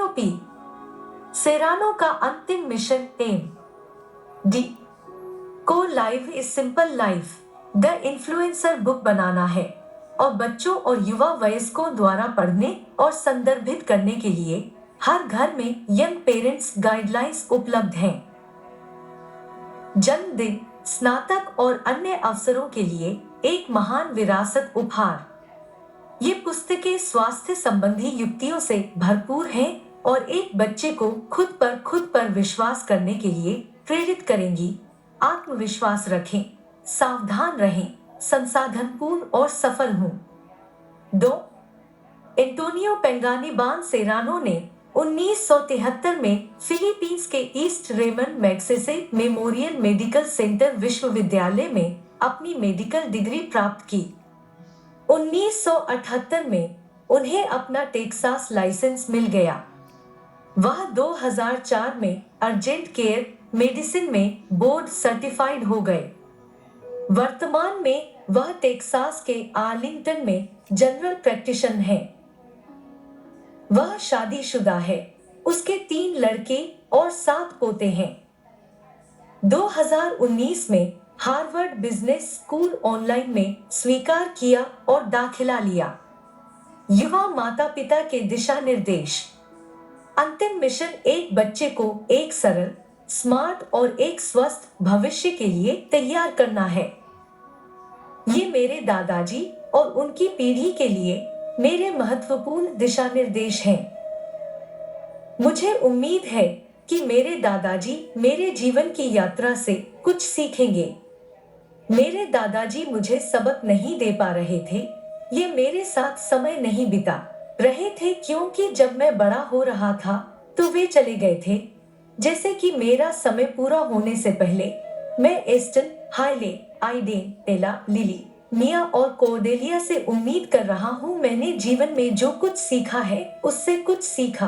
Antonio P Serrano का अंतिम mission M D को live is simple life the influencer book बनाना है और बच्चों और युवा वयस्कों द्वारा पढ़ने और संदर्भित करने के लिए हर घर में यंग पेरेंट्स गाइडलाइंस उपलब्ध हैं। जन्मदिन, स्नातक और अन्य अवसरों के लिए एक महान विरासत उपहार। ये पुस्तकें स्वास्थ्य संबंधी युक्तियों से भरपूर हैं और एक बच्चे को खुद पर विश्वास करने के लिए प्रेरित करेंगी। आत्मविश्वास रखें, सावधान रहें, संसाधनपूर्ण और सफल हों। 2. एंटोनियो पेंगानिबान सेरानो ने 1973 में फिलीपींस के east Raymond Magsaysay memorial medical centre विश्वविद्यालय में अपनी मेडिकल डिग्री प्राप्त की। 1978 में उन्हें अपना टेक्सास लाइसेंस मिल गया। वह 2004 में अर्जेंट केयर मेडिसिन में बोर्ड सर्टिफाइड हो गए। वर्तमान में वह टेक्सास के आर्लिंगटन में जनरल प्रैक्टिशनर हैं। वह शादीशुदा है। उसके 3 लड़के और 7 पोते हैं। 2019 में हार्वर्ड बिजनेस स्कूल ऑनलाइन में स्वीकार किया और दाखिला लिया। युवा माता पिता के दिशा निर्देश। अंतिम मिशन एक बच्चे को एक सरल, स्मार्ट और एक स्वस्थ भविष्य के लिए तैयार करना है। ये मेरे दादाजी और उनकी पीढ़ी के लिए मेरे महत्वपूर्ण दिशा निर्देश हैं। मुझे उम्मीद है कि मेरे दादाजी मेरे जीवन की यात्रा से कुछ सीखेंगे। मेरे दादाजी मुझे सबक नहीं दे पा रहे थे, ये मेरे साथ समय नहीं बिता रहे थे क्योंकि जब मैं बड़ा हो रहा था तो वे चले गए थे। जैसे कि मेरा समय पूरा होने से पहले मैं एस्टन, हाइले, आइडेन, एला, लिली, मिया और कोर्डेलिया से उम्मीद कर रहा हूँ मैंने जीवन में जो कुछ सीखा है उससे कुछ सीखा।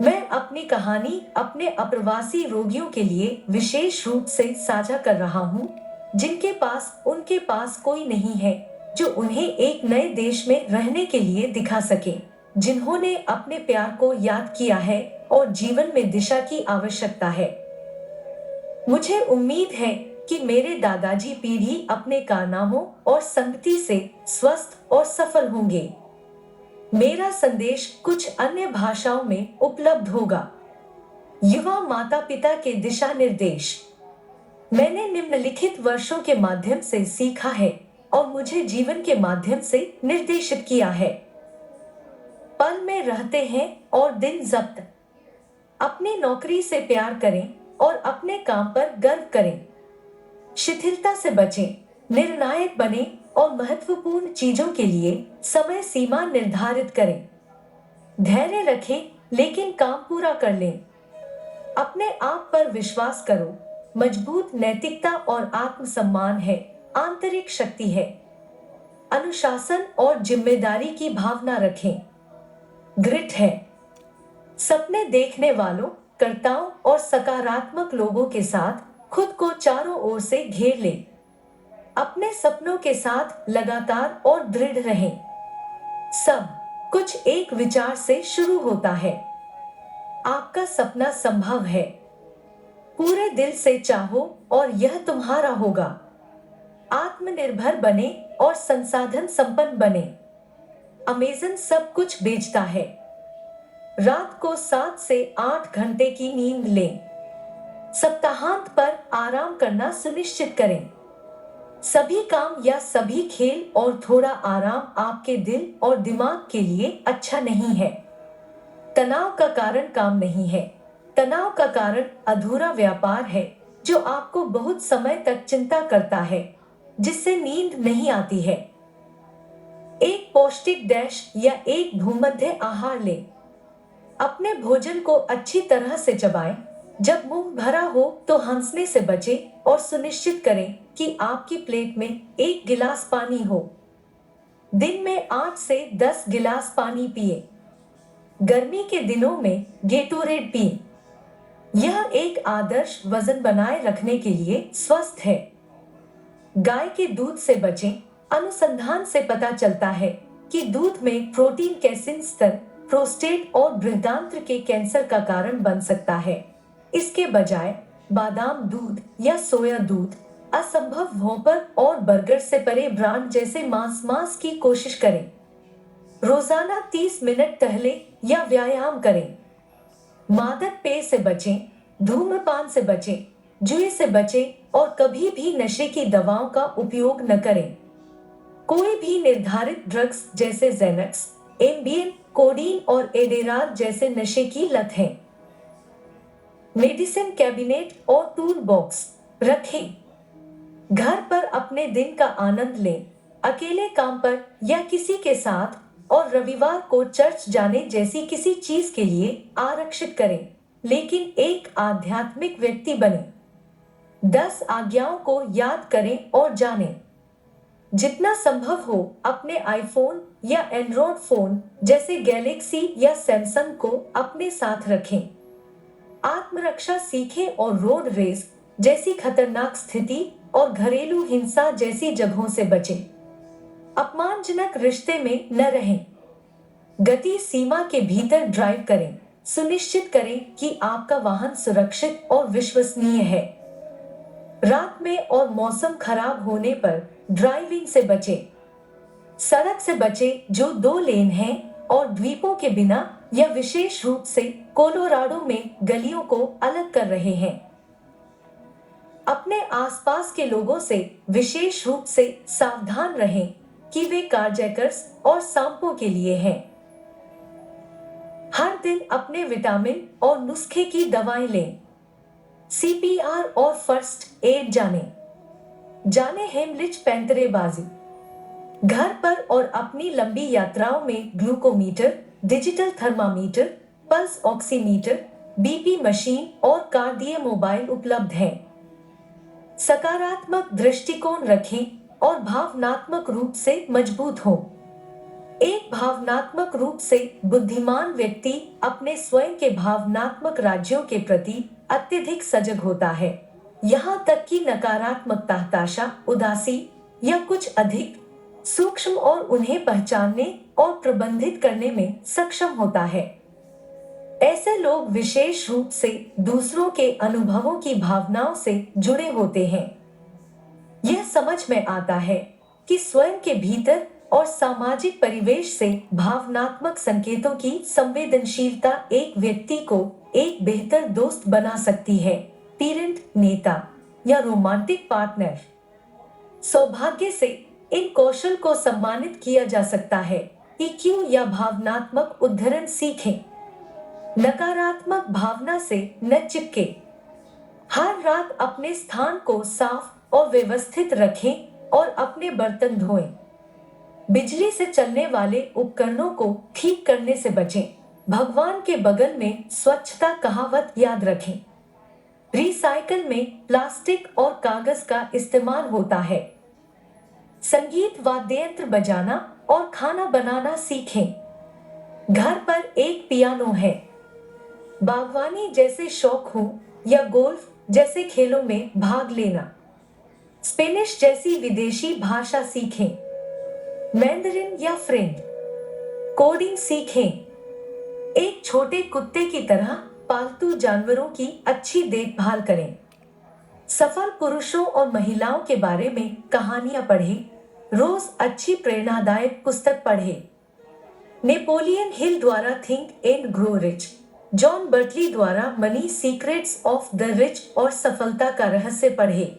मैं अपनी कहानी अपने अप्रवासी रोगियों के लिए विशेष रूप से साझा कर रहा हूँ जिनके पास उनके पास कोई नहीं है जो उन्हें एक नए देश में रहने के लिए दिखा सके, जिन्होंने अपने प्यार को याद किया है और जीवन में दिशा की आवश्यकता है। मुझे उम्मीद है कि मेरे दादाजी पीढ़ी अपने कारनामों और संगति से स्वस्थ और सफल होंगे। मेरा संदेश कुछ अन्य भाषाओं में उपलब्ध होगा। युवा माता पिता के दिशा निर्देश। मैंने निम्नलिखित वर्षों के माध्यम से सीखा है और मुझे जीवन के माध्यम से निर्देशित किया है। पल में रहते हैं और दिन जब्त। अपनी नौकरी से प्यार करें और अपने काम पर गर्व करें। शिथिलता से बचें, निर्णायक बने और महत्वपूर्ण चीजों के लिए समय सीमा निर्धारित करें। धैर्य रखें लेकिन काम पूरा कर लें। अपने आप पर विश्वास करो। मजबूत नैतिकता और आत्मसम्मान है, आंतरिक शक्ति है। अनुशासन और जिम्मेदारी की भावना रखें। ग्रिट है। सपने देखने वालों, कर्ताओं और सकारात्मक लोगों के साथ खुद को चारों ओर से घेर लें। अपने सपनों के साथ लगातार और दृढ़ रहें। सब कुछ एक विचार से शुरू होता है। आपका सपना संभव है। पूरे दिल से चाहो और यह तुम्हारा होगा। आत्मनिर्भर बने और संसाधन संपन्न बने। अमेज़न सब कुछ बेचता है। रात को 7 से 8 घंटे की नींद लें। सप्ताहांत पर आराम करना सुनिश्चित करें। सभी काम या सभी खेल और थोड़ा आराम आपके दिल और दिमाग के लिए अच्छा नहीं है। तनाव का कारण काम नहीं है। तनाव का कारण अधूरा व्यापार है जो आपको बहुत समय तक चिंता करता है, जिससे नींद नहीं आती है। एक पौष्टिक डैश या एक भूमध्य आहार लें। अपने भोजन को अच्छी तरह से चबाएं। जब मुंह भरा हो तो हंसने से बचें और सुनिश्चित करें कि आपकी प्लेट में 1 गिलास पानी हो। दिन में 8 से 10 गिलास पानी पिए। गर्मी के दिनों में गेटोरेड पिए। यह एक आदर्श वजन बनाए रखने के लिए स्वस्थ है। गाय के दूध से बचें। अनुसंधान से पता चलता है कि दूध में प्रोटीन कैसिन स्तर प्रोस्टेट और बृहदान्त्र के कैंसर का कारण बन सकता है। इसके बजाय बादाम दूध या सोया दूध, असंभव व्होपर और बर्गर से परे ब्रांड जैसे मांस की कोशिश करें। रोजाना 30 मिनट टहलें या व्यायाम करें। मादक पेय से बचें, धूम्रपान से बचें, जुए से बचें और कभी भी नशे की दवाओं का उपयोग न करें। कोई भी निर्धारित ड्रग्स जैसे ज़ेनक्स, एम्बियन, कोडीन और एडेराल जैसे नशे की लत है। मेडिसिन कैबिनेट और टूल बॉक्स रखें। घर पर अपने दिन का आनंद लें, अकेले काम पर या किसी के साथ, और रविवार को चर्च जाने जैसी किसी चीज के लिए आरक्षित करें, लेकिन एक आध्यात्मिक व्यक्ति बने। 10 आज्ञाओं को याद करें और जानें। जितना संभव हो अपने आईफोन या एंड्रॉयड फोन जैसे गैलेक्सी या सैमसंग को अपने साथ रखें। आत्मरक्षा सीखें और रोड रेस जैसी खतरनाक स्थिति और घरेलू हिंसा जैसी जगहों से बचें। अपमानजनक रिश्ते में न रहें। गति सीमा के भीतर ड्राइव करें। सुनिश्चित करें कि आपका वाहन सुरक्षित और विश्वसनीय है। रात में और मौसम खराब होने पर ड्राइविंग से बचें। सड़क से बचें जो 2 लेन हैं और द्वीपों के बिना या विशेष रूप से कोलोराडो में गलियों को अलग कर रहे हैं। अपने आसपास के लोगों से विशेष रूप से सावधान रहें कि वे कारजैकर्स और सांपों के लिए हैं। हर दिन अपने विटामिन और नुस्खे की दवाएं लें। CPR और फर्स्ट एड जाने हेमलिच पैंतरेबाजी। घर पर और अपनी लंबी यात्राओं में glucometer, digital thermometer, pulse oximeter, BP machine और कार्डियो मोबाइल उपलब्ध हैं। सकारात्मक दृष्टिकोण रखें और भावनात्मक रूप से मजबूत हो। एक भावनात्मक रूप से बुद्धिमान व्यक्ति अपने स्वयं के भावनात्मक राज्यों के प्रति अत्यधिक सजग होता है, यहाँ तक कि नकारात्मकता, हताशा, उदासी या कुछ अधिक सूक्ष्म और उन्हें पहचानने और प्रबंधित करने में सक्षम होता है। ऐसे लोग विशेष रूप से दूसरों के अनुभवों की भावनाओं से जुड़े होते हैं। यह समझ में आता है कि स्वयं के भीतर और सामाजिक परिवेश से भावनात्मक संकेतों की संवेदनशीलता एक व्यक्ति को एक बेहतर दोस्त बना सकती है, पेरेंट, नेता या रोमांटिक पार्टनर। सौभाग्य से इन कौशल को सम्मानित किया जा सकता है। EQ या भावनात्मक उद्धरण सीखें। नकारात्मक भावना से न चिपके। हर रात अपने स्थान को साफ और व्यवस्थित रखें और अपने बर्तन धोएं। बिजली से चलने वाले उपकरणों को ठीक करने से बचें। भगवान के बगल में स्वच्छता कहावत याद रखें। रिसाइकल में प्लास्टिक और कागज का इस्तेमाल होता है। संगीत वाद्ययंत्र बजाना और खाना बनाना सीखें। घर पर एक पियानो है। बागवानी जैसे शौक हो या गोल्फ जैसे खेलों में भाग लेना। स्पेनिश जैसी विदेशी भाषा सीखें। मैंडरिन या फ्रेंच कोडिंग सीखें। एक छोटे कुत्ते की तरह पालतू जानवरों की अच्छी देखभाल करें। सफल पुरुषों और महिलाओं के बारे में कहानियां पढ़ें। रोज अच्छी प्रेरणादायक पुस्तक पढ़ें। नेपोलियन हिल द्वारा think and grow rich, John Bertley द्वारा money secrets of the rich और सफलता का रहस्य पढ़ें।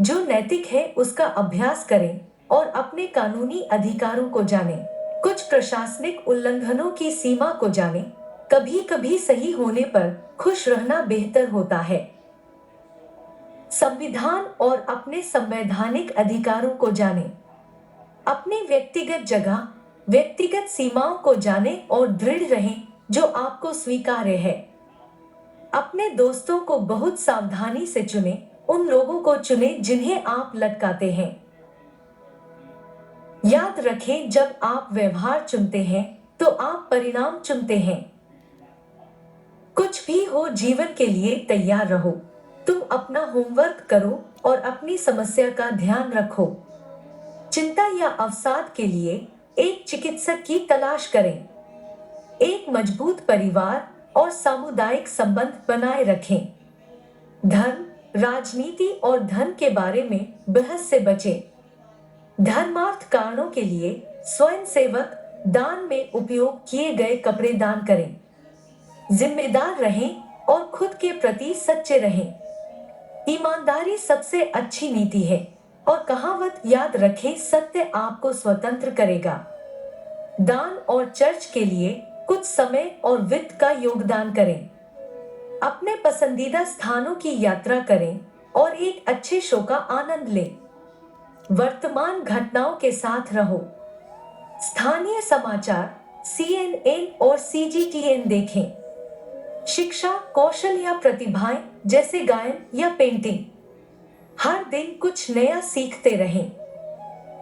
जो नैतिक है उसका अभ्यास करें और अपने कानूनी अधिकारों को जानें। कुछ प्रशासनिक उल्लंघनों की सीमा को जानें। कभी कभी सही होने पर खुश रहना बेहतर होता है। संविधान और अपने संवैधानिक अधिकारों को जानें। अपनी व्यक्तिगत जगह, व्यक्तिगत सीमाओं को जानें और दृढ़ रहें जो आपको स्वीकार्य है। अपने दोस्तों को बहुत सावधानी से चुनें। उन लोगों को चुनें जिन्हें आप लटकाते हैं। याद रखें, जब आप व्यवहार चुनते हैं तो आप परिणाम चुनते हैं। कुछ भी हो, जीवन के लिए तैयार रहो। तुम अपना होमवर्क करो और अपनी समस्या का ध्यान रखो। चिंता या अवसाद के लिए एक चिकित्सक की तलाश करें। एक मजबूत परिवार और सामुदायिक संबंध बनाए रखें। धर्म, राजनीति और धन के बारे में बहस से बचें। धर्मार्थ कारणों के लिए स्वयं सेवक दान में उपयोग किए गए कपड़े दान करें। जिम्मेदार रहें और खुद के प्रति सच्चे रहें। ईमानदारी सबसे अच्छी नीति है और कहावत याद रखें, सत्य आपको स्वतंत्र करेगा। दान और चर्च के लिए कुछ समय और वित्त का योगदान करें। अपने पसंदीदा स्थानों की यात्रा करें और एक अच्छे शो का आनंद लें। वर्तमान घटनाओं के साथ रहो। स्थानीय समाचार, CNN और CGTN देखें। शिक्षा, कौशल या प्रतिभाएं जैसे गायन या पेंटिंग। हर दिन कुछ नया सीखते रहें।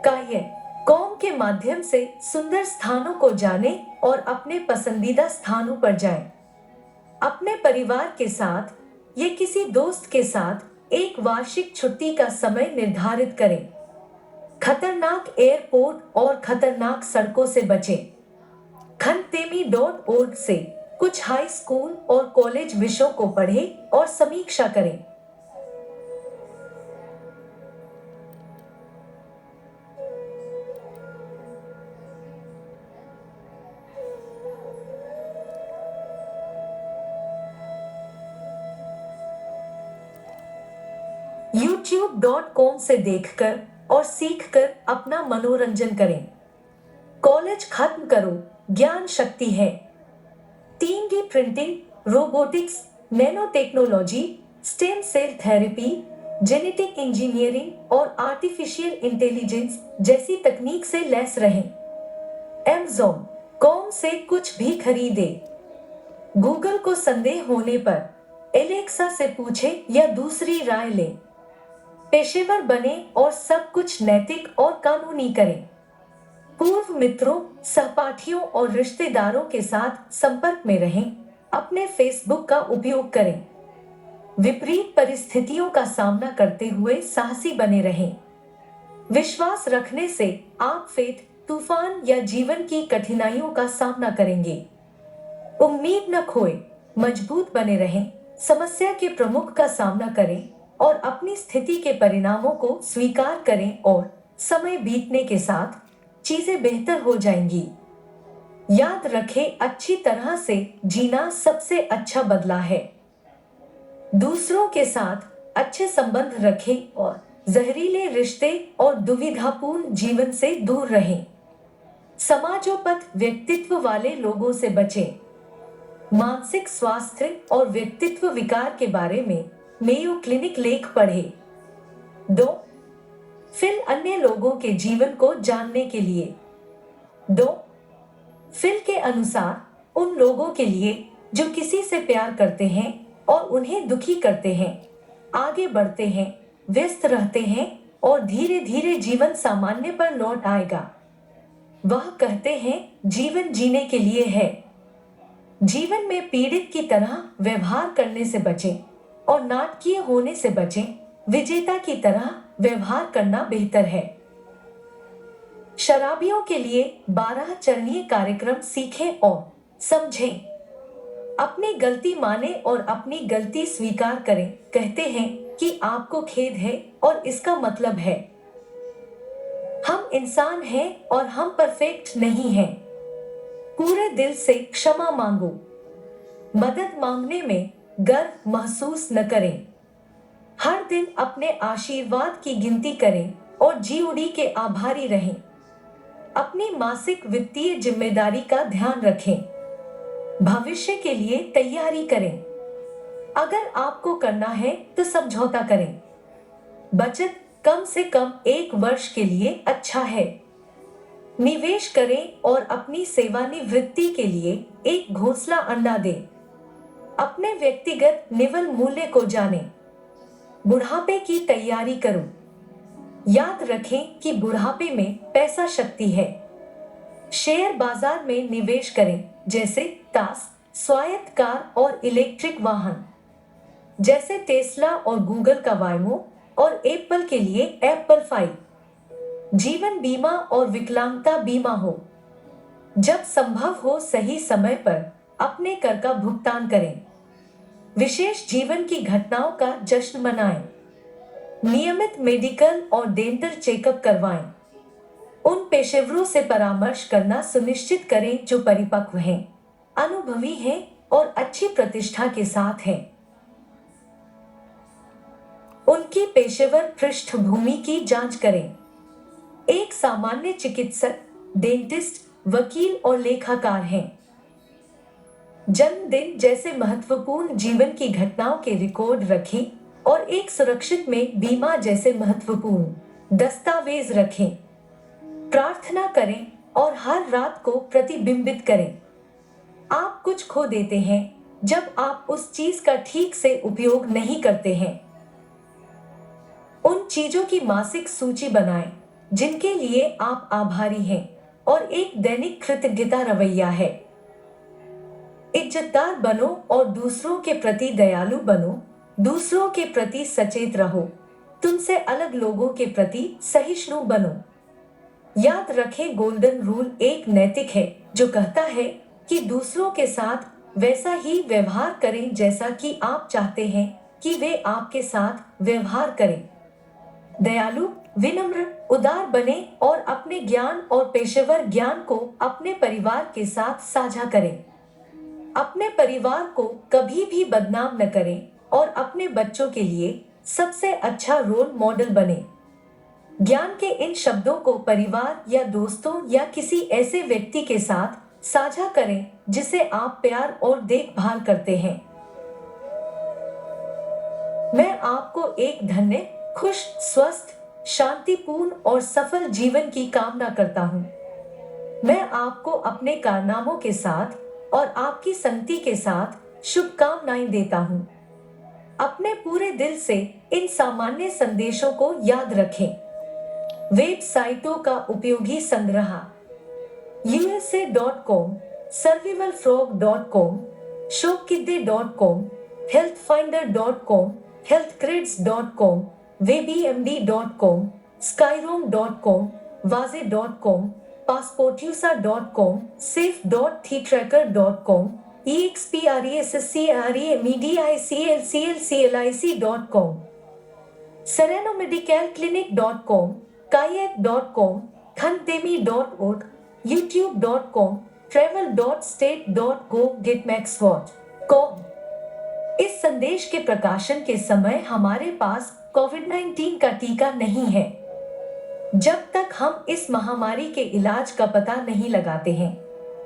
कार्य, कॉम के माध्यम से सुंदर स्थानों को जानें और अपने पसंदीदा स्थानों पर जाएं। अपने परिवार के साथ या किसी दोस्त के साथ एक वार्षिक छुट्टी का समय निर्धारित करें। खतरनाक एयरपोर्ट और खतरनाक सड़कों से बचें। खंतेमी.org से कुछ हाई स्कूल और कॉलेज विषयों को पढ़ें और समीक्षा करें। YouTube.com से देखकर और सीखकर अपना मनोरंजन करें। कॉलेज खत्म करो, ज्ञान शक्ति है। 3D printing, robotics, nano technology, stem cell therapy, genetic engineering और आर्टिफिशियल इंटेलिजेंस जैसी तकनीक से लैस रहें। Amazon.com से कुछ भी खरीदे। गूगल को संदेह होने पर एलेक्सा से पूछें या दूसरी राय लें। पेशेवर बने और सब कुछ नैतिक और कानूनी करें। पूर्व मित्रों, सहपाठियों और रिश्तेदारों के साथ संपर्क में रहें। अपने फेसबुक का उपयोग करें। विपरीत परिस्थितियों का सामना करते हुए साहसी बने रहें। विश्वास रखने से आप फेथ, तूफान या जीवन की कठिनाइयों का सामना करेंगे। उम्मीद न खोए, मजबूत बने रहें। समस्या के प्रमुख का सामना करें और अपनी स्थिति के परिणामों को स्वीकार करें और समय बीतने के साथ चीजें बेहतर हो जाएंगी। याद रखें, अच्छी तरह से जीना सबसे अच्छा बदला है। दूसरों के साथ अच्छे संबंध रखें और जहरीले रिश्ते और दुविधापूर्ण जीवन से दूर रहें। समाजोपत व्यक्तित्व वाले लोगों से बचें। मानसिक स्वास्थ्य और व्यक्तित्व विकार के बारे में मेयो क्लिनिक लेख पढ़ें। 2. फिल अन्य लोगों के जीवन को जानने के लिए। 2. फिल के अनुसार उन लोगों के लिए जो किसी से प्यार करते हैं और उन्हें दुखी करते हैं, आगे बढ़ते हैं, व्यस्त रहते हैं और धीरे धीरे जीवन सामान्य पर लौट आएगा। वह कहते हैं, जीवन जीने के लिए है। जीवन में पीड़ित की तरह व्यवहार करने से बचें और नाटकीय होने से बचें। विजेता की तरह व्यवहार करना बेहतर है। शराबियों के लिए 12 चरणीय कार्यक्रम सीखें और समझें। अपनी गलती माने और अपनी गलती स्वीकार करें। कहते हैं कि आपको खेद है और इसका मतलब है हम इंसान हैं और हम परफेक्ट नहीं हैं। पूरे दिल से क्षमा मांगो। मदद मांगने में गर्व महसूस न करें। हर दिन अपने आशीर्वाद की गिनती करें और जीओडी के आभारी रहें। अपनी मासिक वित्तीय जिम्मेदारी का ध्यान रखें। भविष्य के लिए तैयारी करें। अगर आपको करना है तो समझौता करें। बचत कम से कम 1 वर्ष के लिए अच्छा है। निवेश करें और अपनी सेवानिवृत्ति के लिए एक घोंसला अंडा दें। अपने व्यक्तिगत निवल मूल्य को जानें। बुढ़ापे की तैयारी करो। याद रखें कि बुढ़ापे में पैसा शक्ति है। शेयर बाजार में निवेश करें, जैसे तास, स्वायत्त कार और इलेक्ट्रिक वाहन, जैसे टेस्ला और गूगल का वायमो और एप्पल के लिए एप्पल 5। जीवन बीमा और विकलांगता बीमा हो। जब संभव हो सही समय पर अपने कर का भुगतान करें। विशेष जीवन की घटनाओं का जश्न मनाएं। नियमित मेडिकल और डेंटल चेकअप करवाएं। उन पेशेवरों से परामर्श करना सुनिश्चित करें जो परिपक्व हैं, अनुभवी हैं और अच्छी प्रतिष्ठा के साथ हैं। उनकी पेशेवर पृष्ठभूमि की जांच करें। एक सामान्य चिकित्सक, डेंटिस्ट, वकील और लेखाकार हैं। जन्मदिन जैसे महत्वपूर्ण जीवन की घटनाओं के रिकॉर्ड रखें और एक सुरक्षित में बीमा जैसे महत्वपूर्ण दस्तावेज रखें। प्रार्थना करें और हर रात को प्रतिबिंबित करें। आप कुछ खो देते हैं जब आप उस चीज का ठीक से उपयोग नहीं करते हैं। उन चीजों की मासिक सूची बनाएं जिनके लिए आप आभारी हैं और एक दैनिक कृतज्ञता रवैया है। इज्जतदार बनो और दूसरों के प्रति दयालु बनो। दूसरों के प्रति सचेत रहो। तुमसे अलग लोगों के प्रति सहिष्णु बनो। याद रखें, गोल्डन रूल एक नैतिक है जो कहता है कि दूसरों के साथ वैसा ही व्यवहार करें जैसा कि आप चाहते हैं कि वे आपके साथ व्यवहार करें। दयालु, विनम्र, उदार बने और अपने ज्ञान और पेशेवर ज्ञान को अपने परिवार के साथ साझा करें। अपने परिवार को कभी भी बदनाम न करें और अपने बच्चों के लिए सबसे अच्छा रोल मॉडल बने। ज्ञान के इन शब्दों को परिवार या दोस्तों या किसी ऐसे व्यक्ति के साथ साझा करें जिसे आप प्यार और देखभाल करते हैं। मैं आपको एक धन्य, खुश, स्वस्थ, शांतिपूर्ण और सफल जीवन की कामना करता हूँ। मैं आपको अपने कारनामों के साथ और आपकी संगति के साथ शुभकामनाएं देता हूँ। अपने पूरे दिल से इन सामान्य संदेशों को याद रखें। वेबसाइटों का उपयोगी संग्रह: USA.com, survivalfrog.com, shopkidde.com, healthfinder.com, healthcreds.com, webmd.com, skyroam.com, vaze.com, passportusa.com, safe.thetracker.com, expresscremediclclic.com, serenomedicalclinic.com, kayak.com, khandemi.org, youtube.com, travel.state.gov, getmaxwatch.com। इस संदेश के प्रकाशन के समय हमारे पास कोविड-19 का टीका नहीं है। जब तक हम इस महामारी के इलाज का पता नहीं लगाते हैं,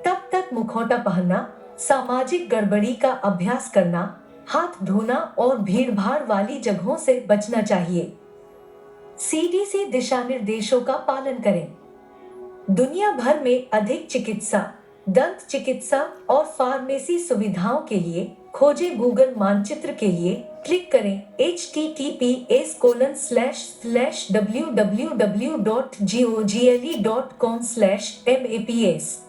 तब तक मुखौटा पहनना, सामाजिक गड़बड़ी का अभ्यास करना, हाथ धोना और भीड़भाड़ वाली जगहों से बचना चाहिए। CDC दिशा निर्देशों का पालन करें। दुनिया भर में अधिक चिकित्सा, दंत चिकित्सा और फार्मेसी सुविधाओं के लिए खोजें। गूगल मानचित्र के लिए क्लिक करें https://www.gogle.com/maps।